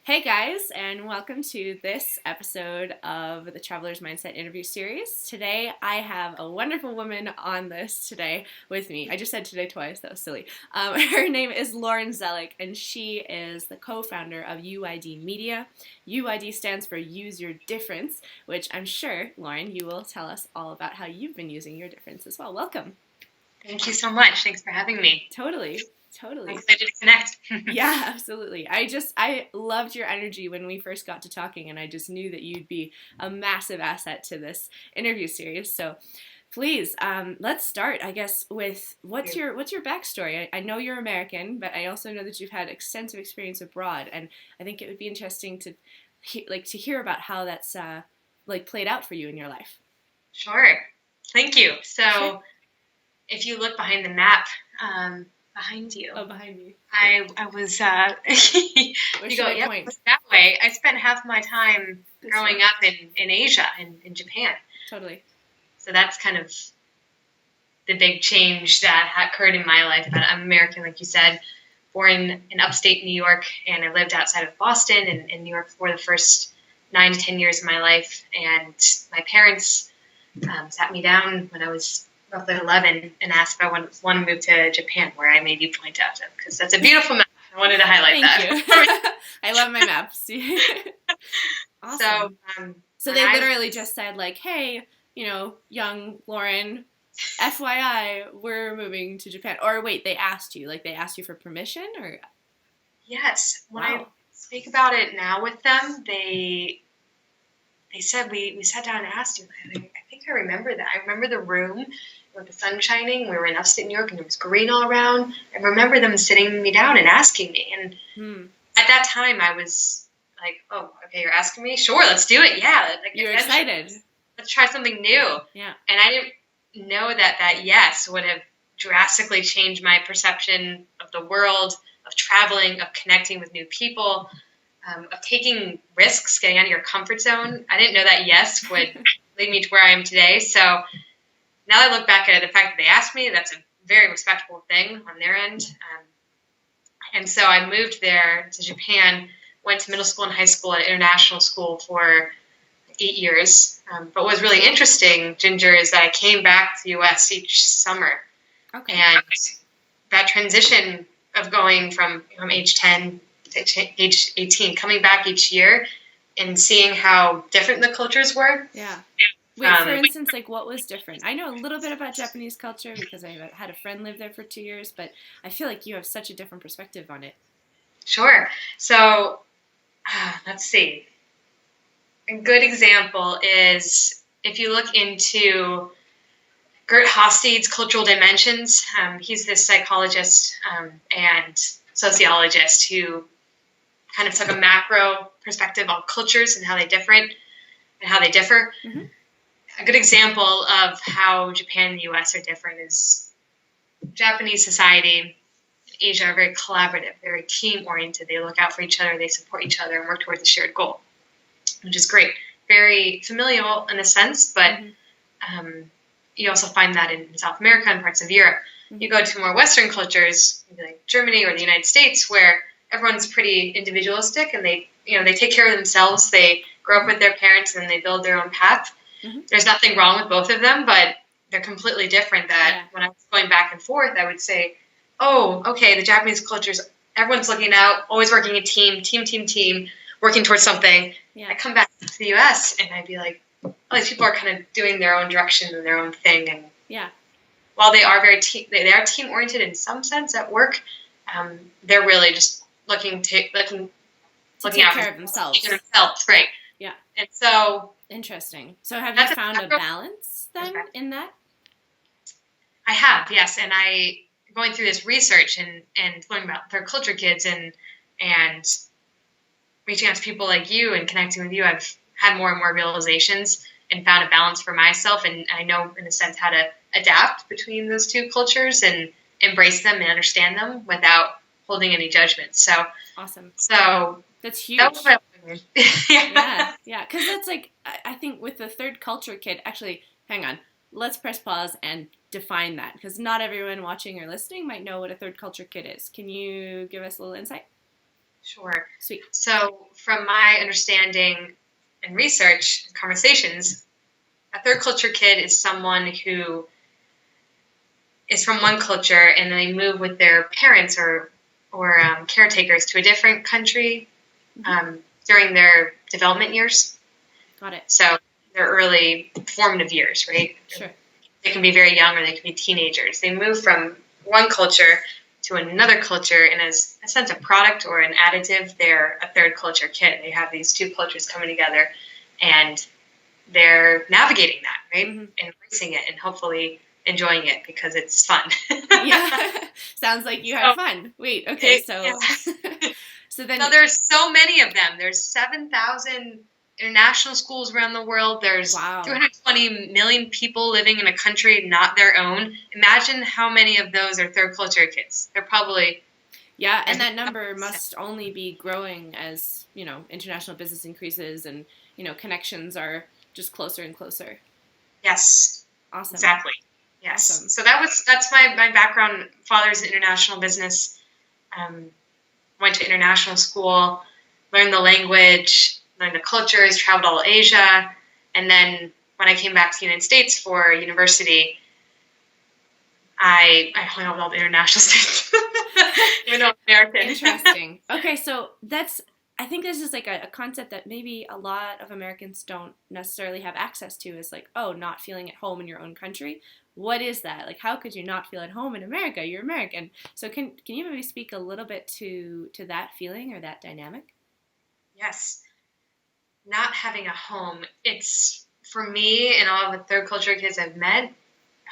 Hey guys, and welcome to this episode of the Traveler's Mindset interview series. Today I have a wonderful woman on this today with me. I just said today twice, that was silly. Her name is Lauren Zelek, and she is the co-founder of UID Media. UID stands for Use Your Difference, which I'm sure, Lauren, you will tell us all about how you've been using your difference as well. Welcome. Thank you so much. Thanks for having me. Totally. I'm excited to connect. Yeah, absolutely. I loved your energy when we first got to talking, and I just knew that you'd be a massive asset to this interview series. So please, let's start, I guess, with what's your backstory? I know you're American, but I also know that you've had extensive experience abroad, and I think it would be interesting to hear about how that's played out for you in your life. Sure. Thank you. So Sure. If you look behind the map, behind you. Oh, behind me. I was, you go, yep, that way. I spent half my time growing up in Asia, in Japan. Totally. So that's kind of the big change that occurred in my life. But I'm American, like you said, born in upstate New York, and I lived outside of Boston and in New York for the first 9 to 10 years of my life. And my parents sat me down when I was roughly 11 and asked if I want to move to Japan, where I made you point out, because that's a beautiful map. I wanted to highlight Thank you. I love my maps. Awesome. So they literally just said, like, hey, young Lauren, FYI, we're moving to Japan. Or wait, they asked you for permission, or? Yes. When I speak about it now with them, they said we sat down and asked you. I think I remember that. I remember the room with the sun shining. We were in upstate New York, and there was green all around. I remember them sitting me down and asking me. And at that time, I was like, "Oh, okay, you're asking me? Sure, let's do it. Yeah." You're excited. Let's try something new. Yeah. And I didn't know that yes would have drastically changed my perception of the world, of traveling, of connecting with new people. Of taking risks, getting out of your comfort zone. I didn't know that yes would lead me to where I am today. So now I look back at it, the fact that they asked me, that's a very respectable thing on their end. And so I moved there to Japan, went to middle school and high school at international school for 8 years. But what was really interesting, Ginger, is that I came back to the U.S. each summer. Okay. And that transition of going from age 10 age 18, coming back each year and seeing how different the cultures were. Yeah. Wait, for instance, what was different? I know a little bit about Japanese culture because I had a friend live there for 2 years, but I feel like you have such a different perspective on it. Sure. So, let's see. A good example is if you look into Gert Hofstede's Cultural Dimensions. He's this psychologist and sociologist who kind of took a macro perspective on cultures and how they differ. Mm-hmm. A good example of how Japan and the U.S. are different is Japanese society and Asia are very collaborative, very team-oriented. They look out for each other, they support each other, and work towards a shared goal, which is great. Very familial in a sense, but you also find that in South America and parts of Europe. Mm-hmm. You go to more Western cultures, maybe like Germany or the United States, where everyone's pretty individualistic and they take care of themselves. They grow up with their parents and they build their own path. Mm-hmm. There's nothing wrong with both of them, but they're completely different. When I was going back and forth, I would say, oh, okay, the Japanese cultures, everyone's looking out, always working a team, working towards something. Yeah. I come back to the U.S. and I'd be like, oh, these people are kind of doing their own direction and their own thing. And while they are they are team oriented in some sense at work, they're really just looking take out care of themselves. Right. Yeah. And so interesting. So have you found a balance then in that? I have, yes. And I going through this research and learning about third culture kids and reaching out to people like you and connecting with you, I've had more and more realizations and found a balance for myself. And I know in a sense how to adapt between those two cultures and embrace them and understand them without holding any judgment. So awesome. So that's huge. That was what I learned. Yeah. Because that's I think with the third culture kid, actually, hang on. Let's press pause and define that, because not everyone watching or listening might know what a third culture kid is. Can you give us a little insight? Sure. Sweet. So from my understanding and research and conversations, a third culture kid is someone who is from one culture and they move with their parents or caretakers to a different country during their development years. Got it. So their early formative years, right? Sure. They can be very young or they can be teenagers. They move from one culture to another culture, and as a sense of product or an additive, they're a third culture kid. They have these two cultures coming together, and they're navigating that, right? Embracing it and hopefully enjoying it because it's fun. Yeah. Sounds like you had fun. Wait, okay, so yeah. so then there's so many of them. There's 7,000 international schools around the world. There's 220 million people living in a country not their own. Imagine how many of those are third culture kids. They're probably and that number must only be growing as, international business increases and, connections are just closer and closer. Yes. Awesome. Exactly. Yes. Awesome. So that's my background. Father's in international business. Went to international school, learned the language, learned the cultures, traveled all Asia, and then when I came back to the United States for university, I hung out with all the international students, even though I'm American. Interesting. Okay, so I think this is like a concept that maybe a lot of Americans don't necessarily have access to, is like, not feeling at home in your own country. What is that? Like, how could you not feel at home in America? You're American. So can you maybe speak a little bit to that feeling or that dynamic? Yes. Not having a home. It's, for me and all of the third culture kids I've met,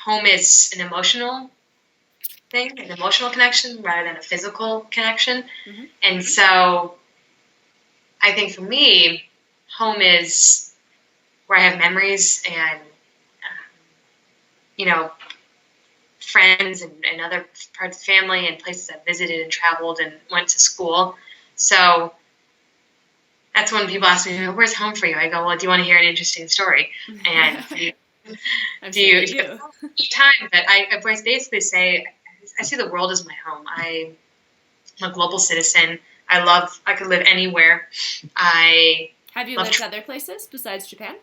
home is an emotional thing, an emotional connection rather than a physical connection. And so I think for me, home is where I have memories and, friends and other parts of family and places I've visited and traveled and went to school. So that's when people ask me, where's home for you? I go, well, do you want to hear an interesting story? And do you time? But I basically say, I see the world as my home. I'm a global citizen. I could live anywhere. Have you lived other places besides Japan?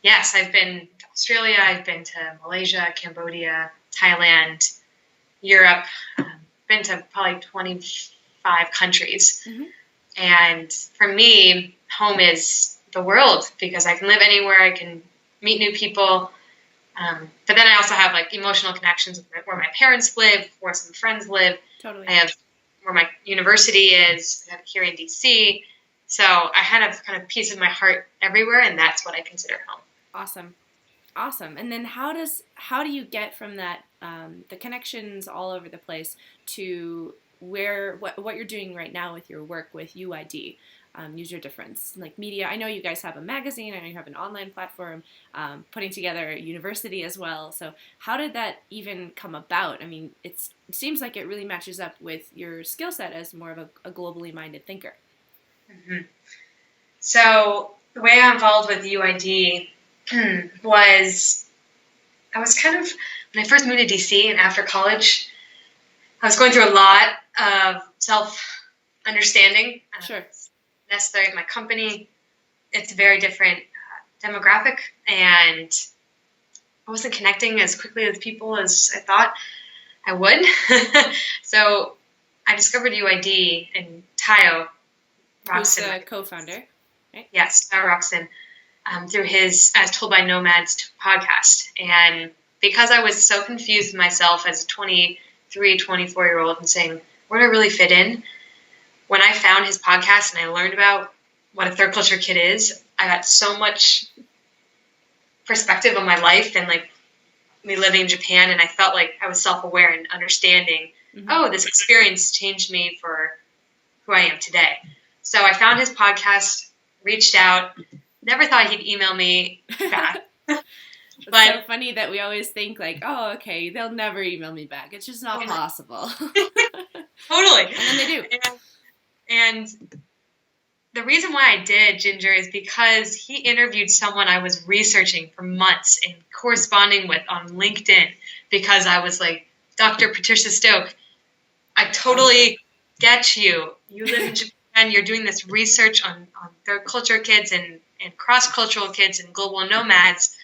Yes, I've been to Australia. I've been to Malaysia, Cambodia, Thailand, Europe. Been to probably 25 countries. And for me, home is the world because I can live anywhere. I can meet new people. But then I also have like emotional connections with where my parents live, where some friends live. Totally. I have where my university is. I have here in DC. So I had a kind of piece of my heart everywhere, and that's what I consider home. Awesome. And then how do you get from that, the connections all over the place, to what you're doing right now with your work with UID, Use Your Difference, like media? I know you guys have a magazine. I know you have an online platform, putting together a university as well. So how did that even come about? I mean, it seems like it really matches up with your skill set as more of a globally minded thinker. So the way I involved with UID was, I was kind of, when I first moved to DC and after college, I was going through a lot of self-understanding. Sure. Necessary at my company. It's a very different demographic, and I wasn't connecting as quickly with people as I thought I would. So I discovered UID and Tayo Roxon. Who's the co-founder, right? Yes, Tayo Roxon. Through his As Told by Nomads podcast. And because I was so confused with myself as a 23, 24-year-old and saying, where do I really fit in? When I found his podcast and I learned about what a third culture kid is, I got so much perspective on my life and like me living in Japan, and I felt like I was self-aware and understanding, this experience changed me for who I am today. So I found his podcast, reached out. Never thought he'd email me back. It's so funny that we always think like, okay, they'll never email me back. It's just not possible. Totally. And then they do. And the reason why I did, Ginger, is because he interviewed someone I was researching for months and corresponding with on LinkedIn, because I was like, Dr. Patricia Stoke, I totally get you. You live in Japan. You're doing this research on third culture kids and cross-cultural kids and global nomads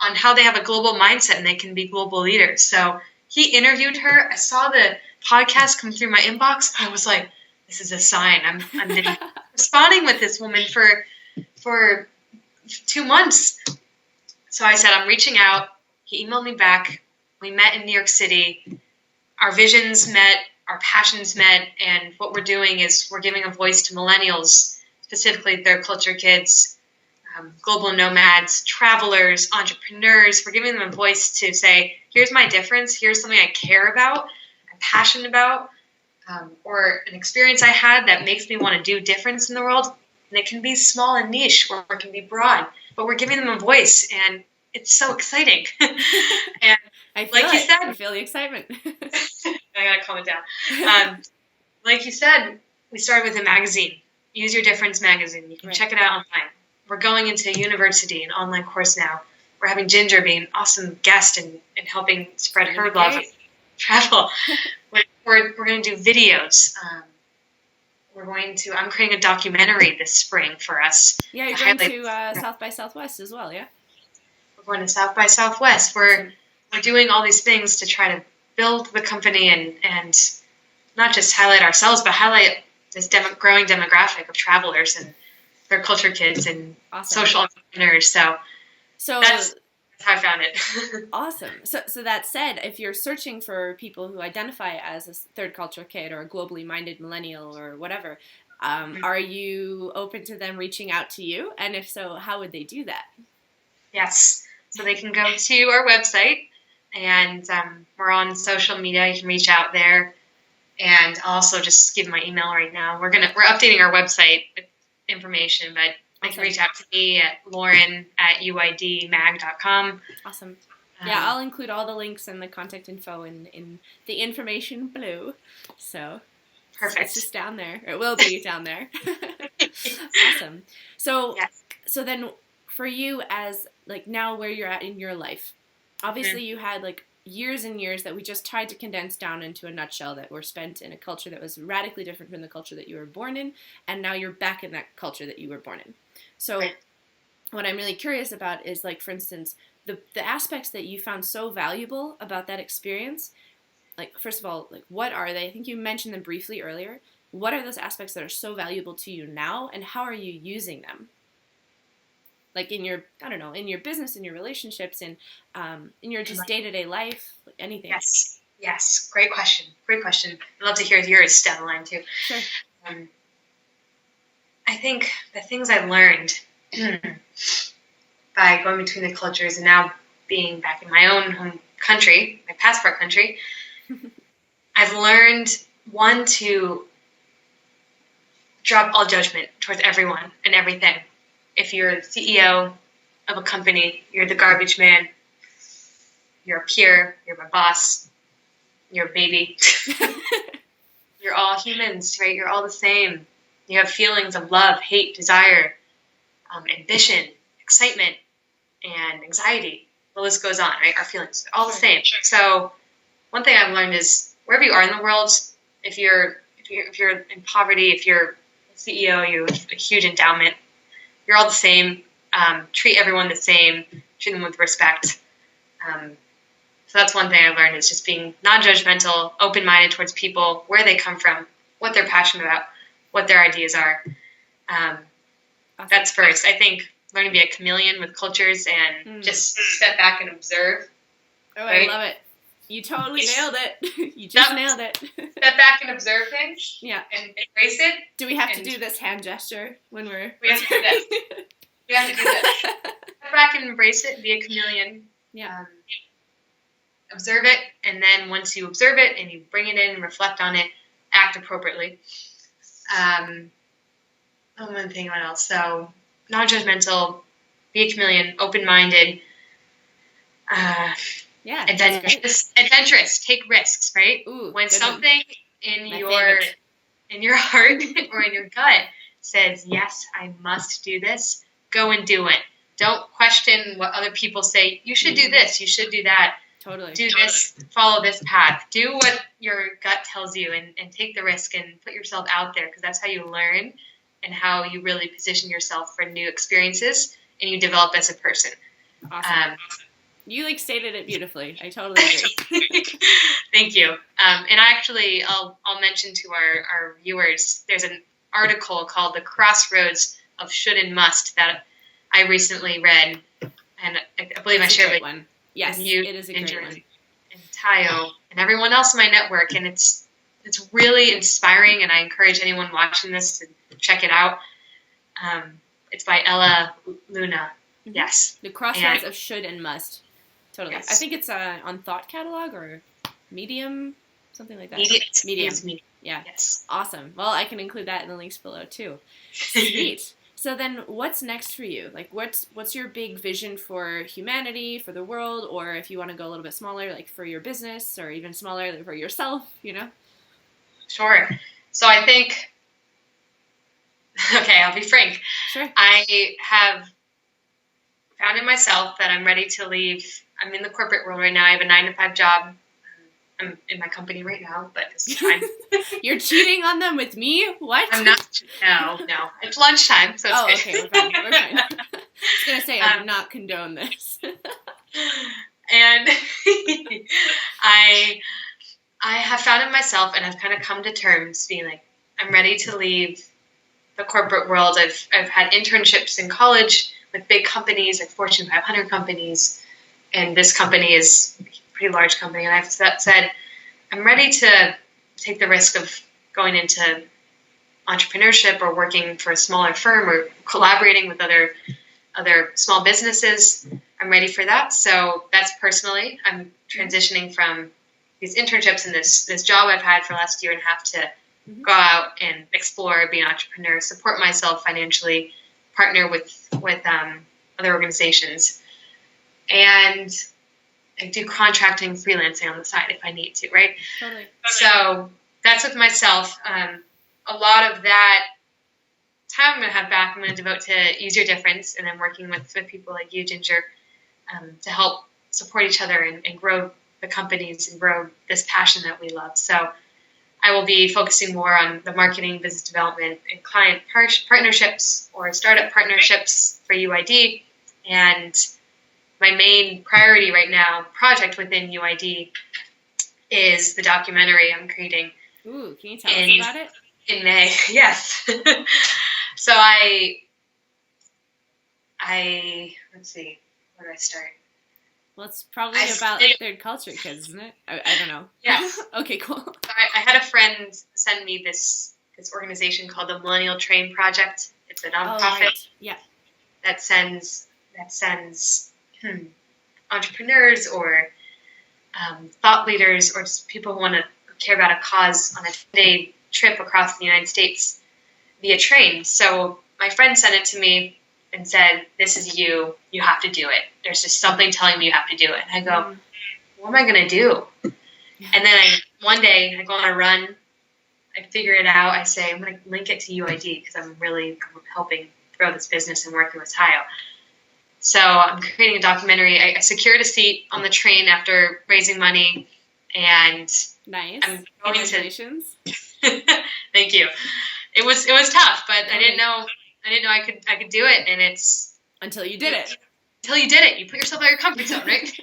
on how they have a global mindset and they can be global leaders. So he interviewed her. I saw the podcast come through my inbox. I was like, this is a sign. I'm responding with this woman for 2 months. So I said, I'm reaching out. He emailed me back. We met in New York City. Our visions met, our passions met, and what we're doing is we're giving a voice to millennials, specifically third culture kids, global nomads, travelers, entrepreneurs. We're giving them a voice to say, here's my difference. Here's something I care about, I'm passionate about, or an experience I had that makes me want to do difference in the world. And it can be small and niche, or it can be broad, but we're giving them a voice, and it's so exciting. And I feel like you said, I feel the excitement. I gotta calm it down. Like you said, we started with a magazine, Use Your Difference magazine. You can check it out online. We're going into university, an online course now. We're having Ginger be an awesome guest and helping spread her love of travel. We're going to do videos. I'm creating a documentary this spring for us. Yeah, you're going to South by Southwest as well, yeah? We're going to South by Southwest. We're doing all these things to try to build the company and not just highlight ourselves, but highlight this growing demographic of travelers and third culture kids and social entrepreneurs. So that's how I found it. Awesome. So that said, if you're searching for people who identify as a third culture kid or a globally minded millennial or whatever, are you open to them reaching out to you? And if so, how would they do that? Yes. So they can go to our website, and we're on social media. You can reach out there, and I'll also just give my email right now. We're updating our website with information, but they can reach out to me at lauren@uidmag.com. Awesome. Yeah, I'll include all the links and the contact info in the information below. So perfect. It's just down there. It will be down there. Awesome. So So then for you as like now where you're at in your life, obviously you had like years and years that we just tried to condense down into a nutshell that were spent in a culture that was radically different from the culture that you were born in, and now you're back in that culture that you were born in. So what I'm really curious about is, like, for instance, the aspects that you found so valuable about that experience. Like, first of all, like, what are they? I think you mentioned them briefly earlier. What are those aspects that are so valuable to you now, and how are you using them? Like in your, I don't know, in your business, in your relationships, in your just day-to-day life, like anything. Yes. Great question. I'd love to hear yours down the line too. Sure. I think the things I learned by going between the cultures and now being back in my own home country, my passport country, I've learned, one, to drop all judgment towards everyone and everything. If you're the CEO of a company, you're the garbage man, you're a peer, you're my boss, you're a baby. You're all humans, right? You're all the same. You have feelings of love, hate, desire, ambition, excitement, and anxiety. The list goes on, right? Our feelings, all the same. So one thing I've learned is wherever you are in the world, if you're in poverty, if you're a CEO, you have a huge endowment, you're all the same. Treat everyone the same. Treat them with respect. So that's one thing I've learned, is just being non-judgmental, open-minded towards people, where they come from, what they're passionate about, what their ideas are. That's first. I think learning to be a chameleon with cultures and just step back and observe. Oh, right? I love it. You totally nailed it. You just nailed it. Step back and observe things. Yeah. And embrace it. Do we have to do this hand gesture when we're... We have to do this. We have to do this. Step back and embrace it. Be a chameleon. Yeah. Observe it, and then once you observe it and you bring it in and reflect on it, act appropriately. I'm going to think what else. So, non-judgmental, be a chameleon, open-minded, adventurous, take risks, right? Ooh, when something in your heart or in your gut says, yes, I must do this, go and do it. Don't question what other people say. You should do this, you should do that. Totally. Do this, follow this path, do what your gut tells you, and take the risk and put yourself out there, because that's how you learn and how you really position yourself for new experiences and you develop as a person. Awesome. You like stated it beautifully. I totally agree. Thank you. And actually, I'll mention to our viewers, there's an article called "The Crossroads of Should and Must" that I recently read, and I believe I shared it one. Yes, with you, it is a great one. And Tayo, and everyone else in my network, and it's really inspiring, and I encourage anyone watching this to check it out. It's by Ella Luna. Mm-hmm. Yes. The Crossroads of Should and Must. Totally. Yes. I think it's on Thought Catalog or Medium, something like that. Medium. Yeah. Yes. Awesome. Well, I can include that in the links below too. Sweet. So then what's next for you? Like what's your big vision for humanity, for the world, or if you want to go a little bit smaller, like for your business, or even smaller like for yourself, you know? Sure. So I think, okay, I'll be frank. Sure. I have found in myself that I'm ready to leave. I'm in the corporate world right now. I have a 9-to-5 job. I'm in my company right now, but it's fine. You're cheating on them with me? What? I'm not. No. It's lunchtime, so it's good. Okay, we're fine. I was going to say, I do not condone this. And I have found in myself, and I've kind of come to terms being like, I'm ready to leave the corporate world. I've had internships in college with big companies, like Fortune 500 companies, and this company is a pretty large company. And I've said, I'm ready to take the risk of going into entrepreneurship or working for a smaller firm or collaborating with other small businesses. I'm ready for that. So that's personally. I'm transitioning from these internships and this job I've had for the last year and a half to go out and explore, be an entrepreneur, support myself financially, partner with other organizations, and I do contracting, freelancing on the side if I need to, right? Totally. So that's with myself. A lot of that time I'm going to have back, I'm going to devote to Use Your Difference, and then working with people like you, Ginger, to help support each other and grow the companies and grow this passion that we love. So I will be focusing more on the marketing, business development, and client partnerships or startup partnerships for UID. And my main priority right now, project within UID, is the documentary I'm creating. Ooh, can you tell us about it? In May, yes. So let's see, where do I start? Well, it's probably about third culture kids, isn't it? I don't know. Yes. Okay, cool. So I had a friend send me this organization called the Millennial Project. It's a nonprofit that sends entrepreneurs or thought leaders or just people who want to care about a cause on a day trip across the United States via train. So my friend sent it to me and said, "This is you. You have to do it. There's just something telling me you have to do it." And I go, "What am I going to do?" And then one day I go on a run. I figure it out. I say, I'm going to link it to UID because I'm helping grow this business and working with Tayo. So I'm creating a documentary. I secured a seat on the train after raising money, and nice. Congratulations. Thank you. It was tough, but I didn't know I could do it, and it's until you did it. Until you did it, you put yourself out of your comfort zone, right?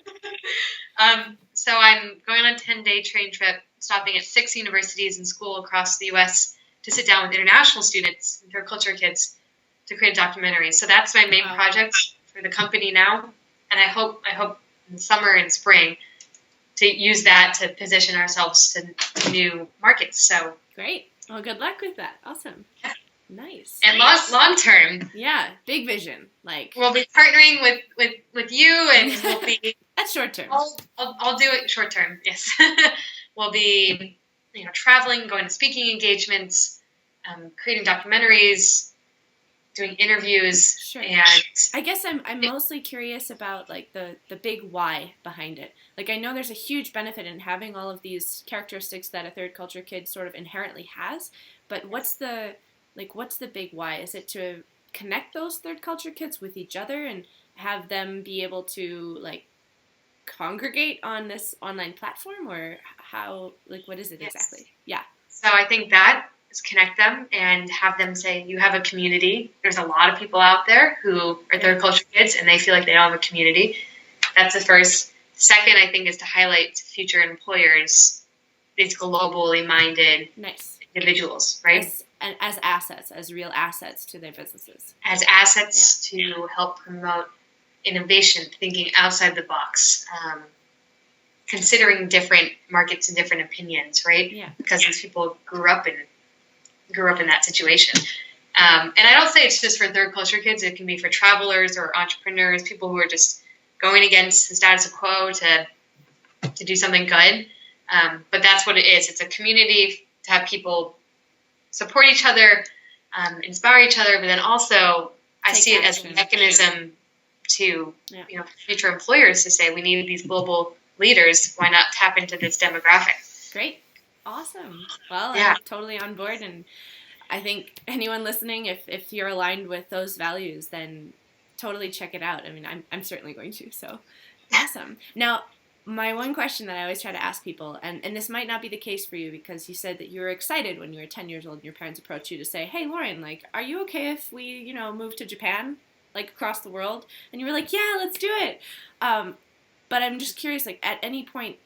So I'm going on a 10-day train trip, stopping at 6 universities and schools across the U.S. to sit down with international students and third culture kids to create a documentary. So that's my main project for the company now, and I hope in the summer and spring to use that to position ourselves to new markets. So great. Well, good luck with that. Awesome. Yeah. Nice. And long term. Yeah, big vision. Like we'll be partnering with you, and we'll be that's short term. I'll do it short term. Yes. We'll be traveling, going to speaking engagements, creating documentaries, doing interviews. Sure. And I guess I'm mostly curious about like the big why behind it. Like I know there's a huge benefit in having all of these characteristics that a third culture kid sort of inherently has, but what's the big why? Is it to connect those third culture kids with each other and have them be able to like congregate on this online platform, or how, like, what is it exactly? Yeah. So I think that is connect them and have them say, you have a community. There's a lot of people out there who are third culture kids and they feel like they don't have a community. That's the first. Second, I think, is to highlight to future employers these globally minded individuals, right? As assets, as real assets to their businesses. As assets to help promote innovation, thinking outside the box, considering different markets and different opinions, right? Yeah. Because these people grew up in that situation. And I don't say it's just for third culture kids. It can be for travelers or entrepreneurs, people who are just going against the status quo to do something good. But that's what it is. It's a community to have people support each other, inspire each other, but then also I see it as a mechanism to future employers to say we need these global leaders. Why not tap into this demographic? Great. Awesome. Well, I'm totally on board, and I think anyone listening, if you're aligned with those values, then totally check it out. I mean, I'm certainly going to, so awesome. Now, my one question that I always try to ask people, and this might not be the case for you because you said that you were excited when you were 10 years old and your parents approached you to say, hey, Lauren, like, are you okay if we, move to Japan, like, across the world? And you were like, yeah, let's do it. But I'm just curious, like, at any point,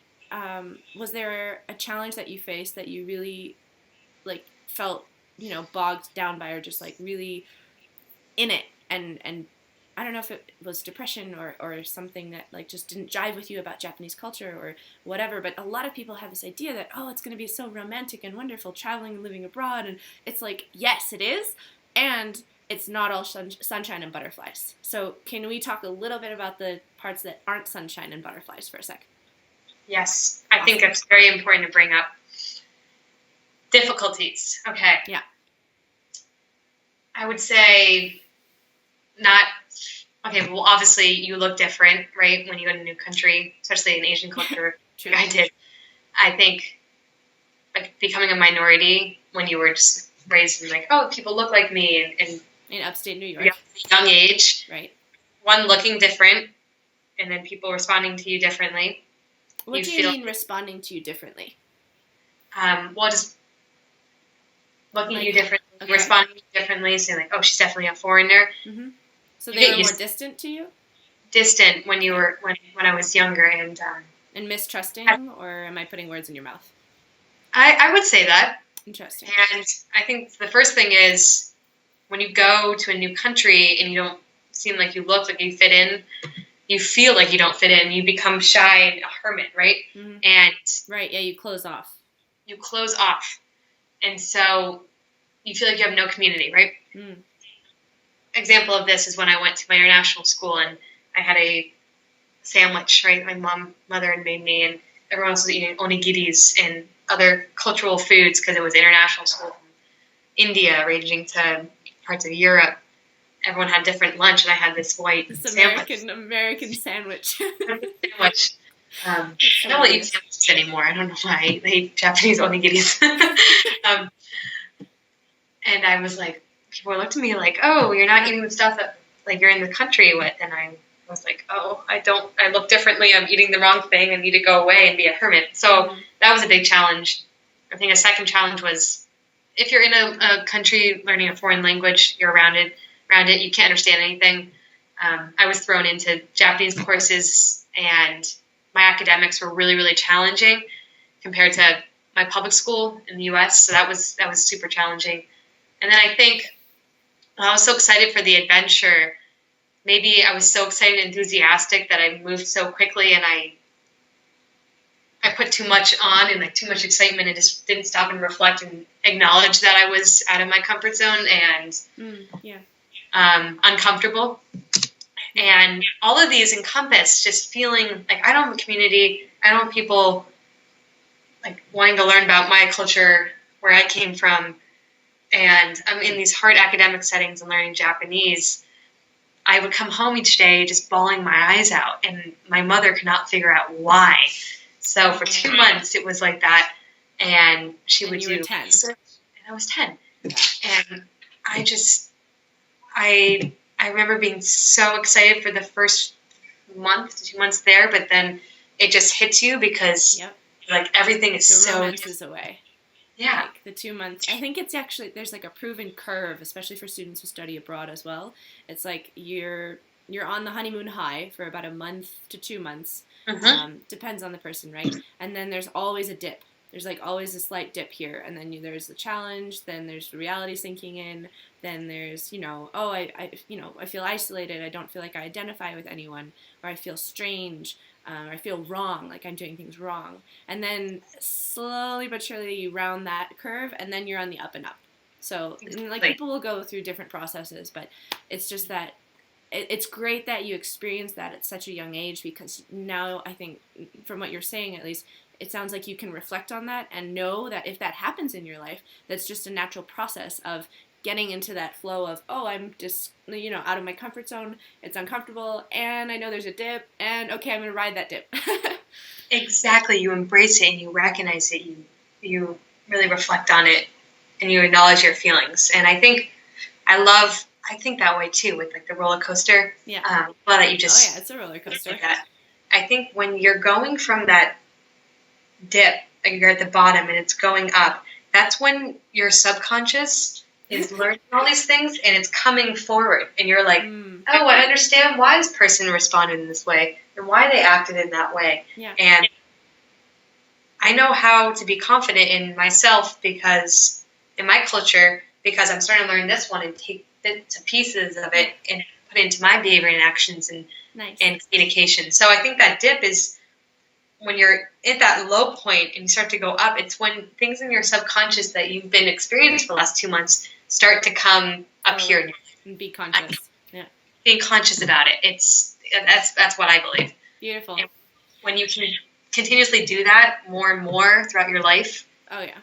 was there a challenge that you faced that you really, like, felt, bogged down by, or just, like, really in it, and I don't know if it was depression or something that, like, just didn't jive with you about Japanese culture or whatever, but a lot of people have this idea that, oh, it's going to be so romantic and wonderful traveling and living abroad, and it's like, yes, it is, and it's not all sunshine and butterflies. So can we talk a little bit about the parts that aren't sunshine and butterflies for a sec? Yes, I think it's very important to bring up difficulties. Okay. Yeah. I would say well, obviously you look different, right, when you go to a new country, especially in Asian culture, like I did. I think, like, becoming a minority when you were just raised in, like, oh, people look like me, and in upstate New York. Young age. Right. One, looking different, and then people responding to you differently. What do you mean responding to you differently? Well, just looking at you differently, responding to you differently, saying, like, oh, she's definitely a foreigner. Mm-hmm. So they were more distant to you? Distant when you were when I was younger, and mistrusting, or am I putting words in your mouth? I would say that. Interesting. And I think the first thing is when you go to a new country and you don't seem like you look like you fit in, you feel like you don't fit in, you become shy and a hermit, right? Mm-hmm. And you close off. You close off, and so you feel like you have no community, right? Mm. Example of this is when I went to my international school and I had a sandwich, right? My mother had made me, and everyone else was eating onigiris and other cultural foods because it was international school from India, ranging to parts of Europe. Everyone had different lunch, and I had this white American sandwich. Sandwich. I don't eat sandwiches anymore. I don't know why. I eat Japanese onigiris. And I was like, people looked at me like, oh, you're not eating the stuff that, like, you're in the country with. And I was like, oh, I look differently. I'm eating the wrong thing. I need to go away and be a hermit. So that was a big challenge. I think a second challenge was if you're in a country learning a foreign language, you're around it, you can't understand anything. I was thrown into Japanese courses, and my academics were really, really challenging compared to my public school in the U.S. So that was super challenging. And then I think I was so excited for the adventure. Maybe I was so excited and enthusiastic that I moved so quickly, and I put too much on and, like, too much excitement, and just didn't stop and reflect and acknowledge that I was out of my comfort zone and uncomfortable. And all of these encompass just feeling like I don't have a community. I don't have people, like, wanting to learn about my culture, where I came from. And I'm in these hard academic settings and learning Japanese. I would come home each day just bawling my eyes out, and my mother could not figure out why. So for 2 months it was like that, and she would do 10. research, and I was 10. And I remember being so excited for the first month to 2 months there, but then it just hits you because like everything is the so romance is away. Yeah. Like the 2 months. I think it's actually, there's like a proven curve, especially for students who study abroad as well. It's like you're on the honeymoon high for about a month to 2 months. Depends on the person, right? And then there's always a dip. There's like always a slight dip here, and then there's the challenge. Then there's the reality sinking in. Then there's I feel isolated. I don't feel like I identify with anyone, or I feel strange. I feel wrong, like I'm doing things wrong. And then slowly but surely you round that curve, and then you're on the up and up. So, like, people will go through different processes, but it's just that it's great that you experience that at such a young age, because now I think, from what you're saying at least, it sounds like you can reflect on that and know that if that happens in your life, that's just a natural process of getting into that flow of, oh, I'm just, out of my comfort zone, it's uncomfortable, and I know there's a dip, and okay, I'm going to ride that dip. Exactly. You embrace it and you recognize it. You really reflect on it and you acknowledge your feelings. And I think that way too, with like the roller coaster. Yeah. Well, that you just. Oh yeah, it's a roller coaster. Like that. I think when you're going from that dip, like you're at the bottom and it's going up, that's when your subconscious is learning all these things and it's coming forward, and you're like, oh, I understand why this person responded in this way and why they acted in that way. Yeah. And I know how to be confident in myself because in my culture, because I'm starting to learn this one and take bits and pieces of it and put it into my behavior and actions and communication. So I think that dip is when you're at that low point and you start to go up. It's when things in your subconscious that you've been experiencing for the last 2 months start to come up here. And be conscious. Being conscious about it. That's what I believe. Beautiful. And when you can continuously do that more and more throughout your life. Oh yeah.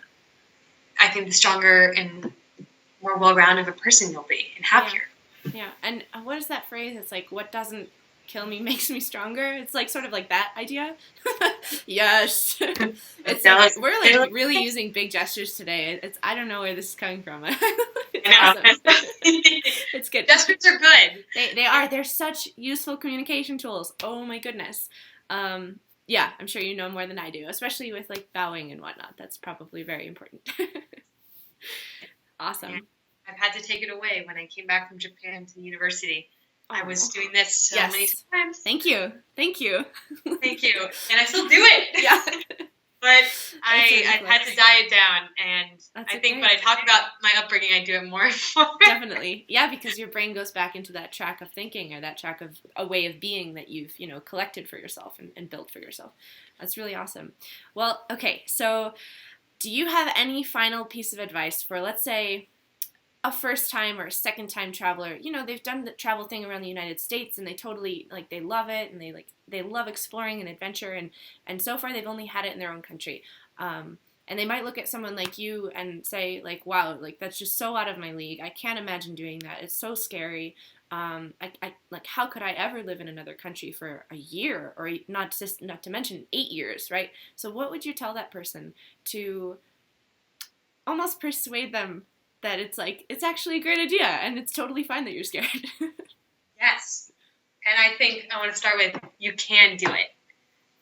I think the stronger and more well-rounded of a person you'll be and happier. Yeah. And what is that phrase? It's like, what doesn't kill me makes me stronger. It's like sort of like that idea. Yes. It's like, we're like really using big gestures today. I don't know where this is coming from. It's awesome. It's good. Gestures are good. They are. They're such useful communication tools. Oh my goodness. Yeah, I'm sure you know more than I do, especially with like bowing and whatnot. That's probably very important. Awesome. Yeah. I've had to take it away when I came back from Japan to the university. I was doing this so many times. Thank you. Thank you. And I still do it. Yeah. But I had to diet down, and I think when I talk about my upbringing, I do it more and more. Definitely. Yeah, because your brain goes back into that track of thinking, or that track of a way of being that you've, collected for yourself and built for yourself. That's really awesome. Well, okay, so do you have any final piece of advice for, let's say, a first time or a second time traveler? They've done the travel thing around the United States and they totally, they love it, and they love exploring and adventure, and so far they've only had it in their own country. And they might look at someone like you and say, like, wow, like, that's just so out of my league. I can't imagine doing that. It's so scary. Like, how could I ever live in another country for a year, or not to mention 8 years, right? So what would you tell that person to almost persuade them that it's actually a great idea and it's totally fine that you're scared? Yes. And I think I want to start with, you can do it.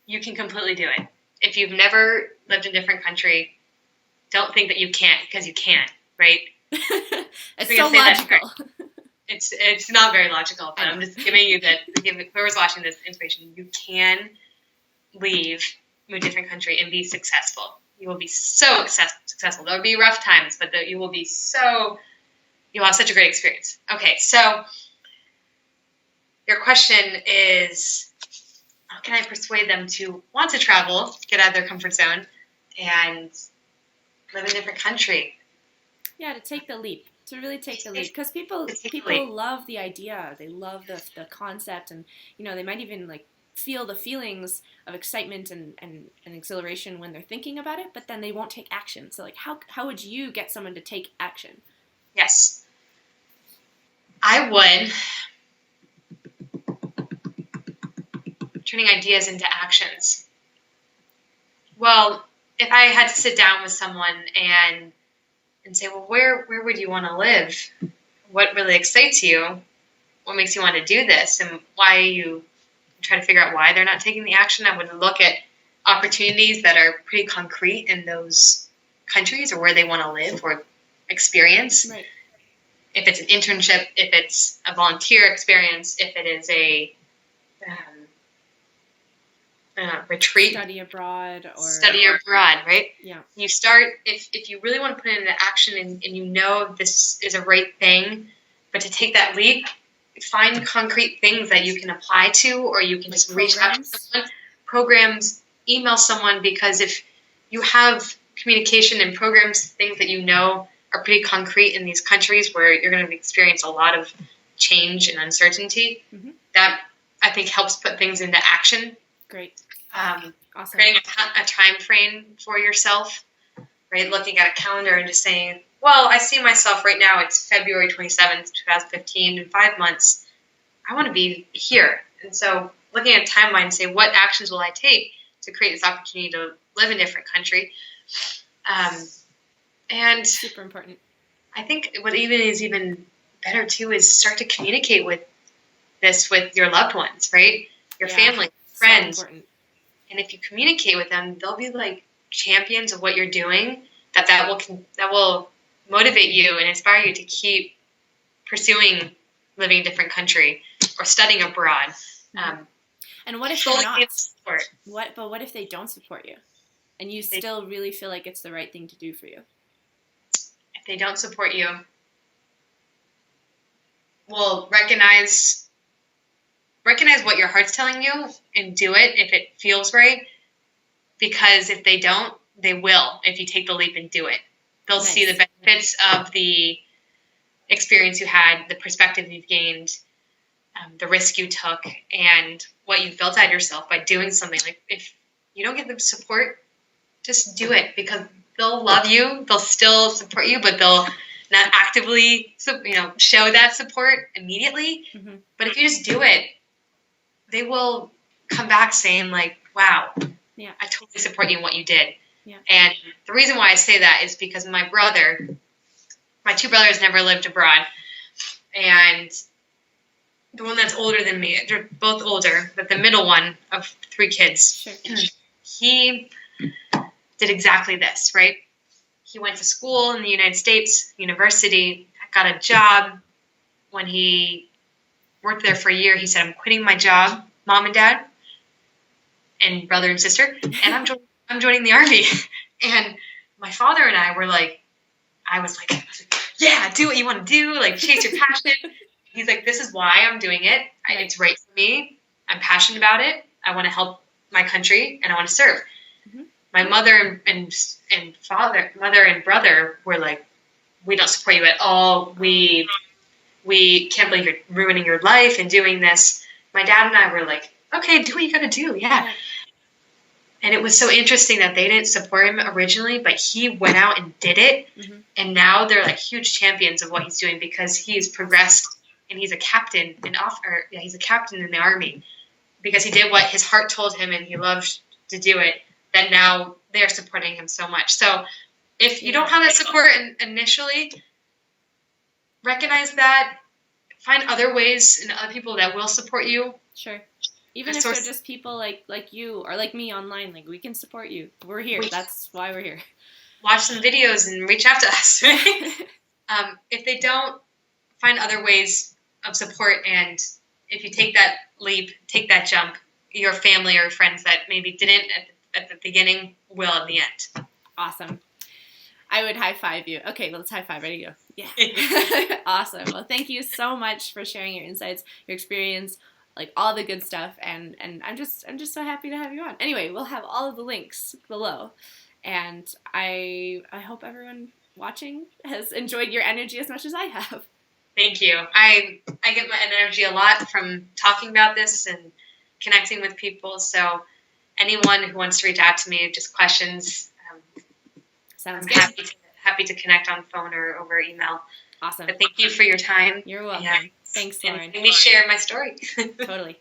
You can completely do it. If you've never lived in a different country, don't think that you can't, because you can, right? It's so logical. It's not very logical, but I'm just giving you whoever's watching this inspiration. You can move to a different country and be successful. You will be so successful. There will be rough times, but you'll have such a great experience. Okay, so your question is, how can I persuade them to want to travel, get out of their comfort zone, and live in a different country? Yeah, to take the leap. To really take the leap. Because people love the idea. They love the concept, and, they might even, feel the feelings of excitement and exhilaration when they're thinking about it, but then they won't take action. So, how would you get someone to take action? Yes. I would. Turning ideas into actions. Well, if I had to sit down with someone and say, well, where would you want to live? What really excites you? What makes you want to do this? And why are you try to figure out why they're not taking the action. I would look at opportunities that are pretty concrete in those countries or where they want to live or experience. Right. If it's an internship, if it's a volunteer experience, if it is a retreat. Study abroad. Right? Yeah. You start, if you really want to put it into action and you know this is a right thing, but to take that leap, find concrete things that you can apply to, or you can just reach out to someone. Programs, email someone, because if you have communication and programs, things that you know are pretty concrete in these countries where you're going to experience a lot of change and uncertainty, that I think helps put things into action. Great. Awesome. Creating a time frame for yourself, right? Looking at a calendar and just saying, well, I see myself right now, it's February 27th, 2015, in 5 months, I want to be here. And so looking at a timeline and say, what actions will I take to create this opportunity to live in a different country? And super important. I think what is even better too is start to communicate with your loved ones, right? Your family, friends. So important. And if you communicate with them, they'll be like champions of what you're doing. That will motivate you and inspire you to keep pursuing living in a different country or studying abroad. And what if they're not? What if they don't support you, and you still really feel like it's the right thing to do for you? If they don't support you, well, recognize what your heart's telling you and do it if it feels right. Because if they don't, they will if you take the leap and do it. They'll see the benefits of the experience you had, the perspective you've gained, the risk you took, and what you've built out yourself by doing something. Like, if you don't get the support, just do it, because they'll love you. They'll still support you, but they'll not actively, show that support immediately. But if you just do it, they will come back saying, like, wow, I totally support you in what you did. Yeah. And the reason why I say that is because my two brothers never lived abroad. And the one that's older than me, they're both older, but the middle one of 3 kids, he did exactly this, right? He went to school in the United States, university, got a job. When he worked there for a year, he said, I'm quitting my job, mom and dad, and brother and sister, and I'm joining the Army. And my father and I were like, I was like, yeah, do what you want to do, like, chase your passion. He's like, this is why I'm doing it. It's right for me. I'm passionate about it. I want to help my country, and I want to serve. My mother and brother were like, we don't support you at all. We can't believe you're ruining your life and doing this. My dad and I were like, okay, do what you got to do. Yeah. And it was so interesting that they didn't support him originally, but he went out and did it. And now they're like huge champions of what he's doing, because he's progressed, and he's a captain he's a captain in the Army, because he did what his heart told him and he loved to do it. That now they're supporting him so much. So if you don't have that support initially, recognize that, find other ways and other people that will support you. Sure. Even if they're just people like you or like me online, like, we can support you. We're here. That's why we're here. Watch some videos and reach out to us. If they don't, find other ways of support, and if you take that leap, take that jump, your family or friends that maybe didn't at the beginning will at the end. Awesome. I would high five you. Okay, let's high five. Ready to go. Yeah. Awesome. Well, thank you so much for sharing your insights, your experience, like, all the good stuff, and I'm just so happy to have you on. Anyway, we'll have all of the links below, and I hope everyone watching has enjoyed your energy as much as I have. Thank you. I get my energy a lot from talking about this and connecting with people. So anyone who wants to reach out to me, just questions, Sounds I'm good. happy to connect on phone or over email. Awesome. But thank you for your time. You're welcome. Thanks, Lauren. And let me share my story. Totally.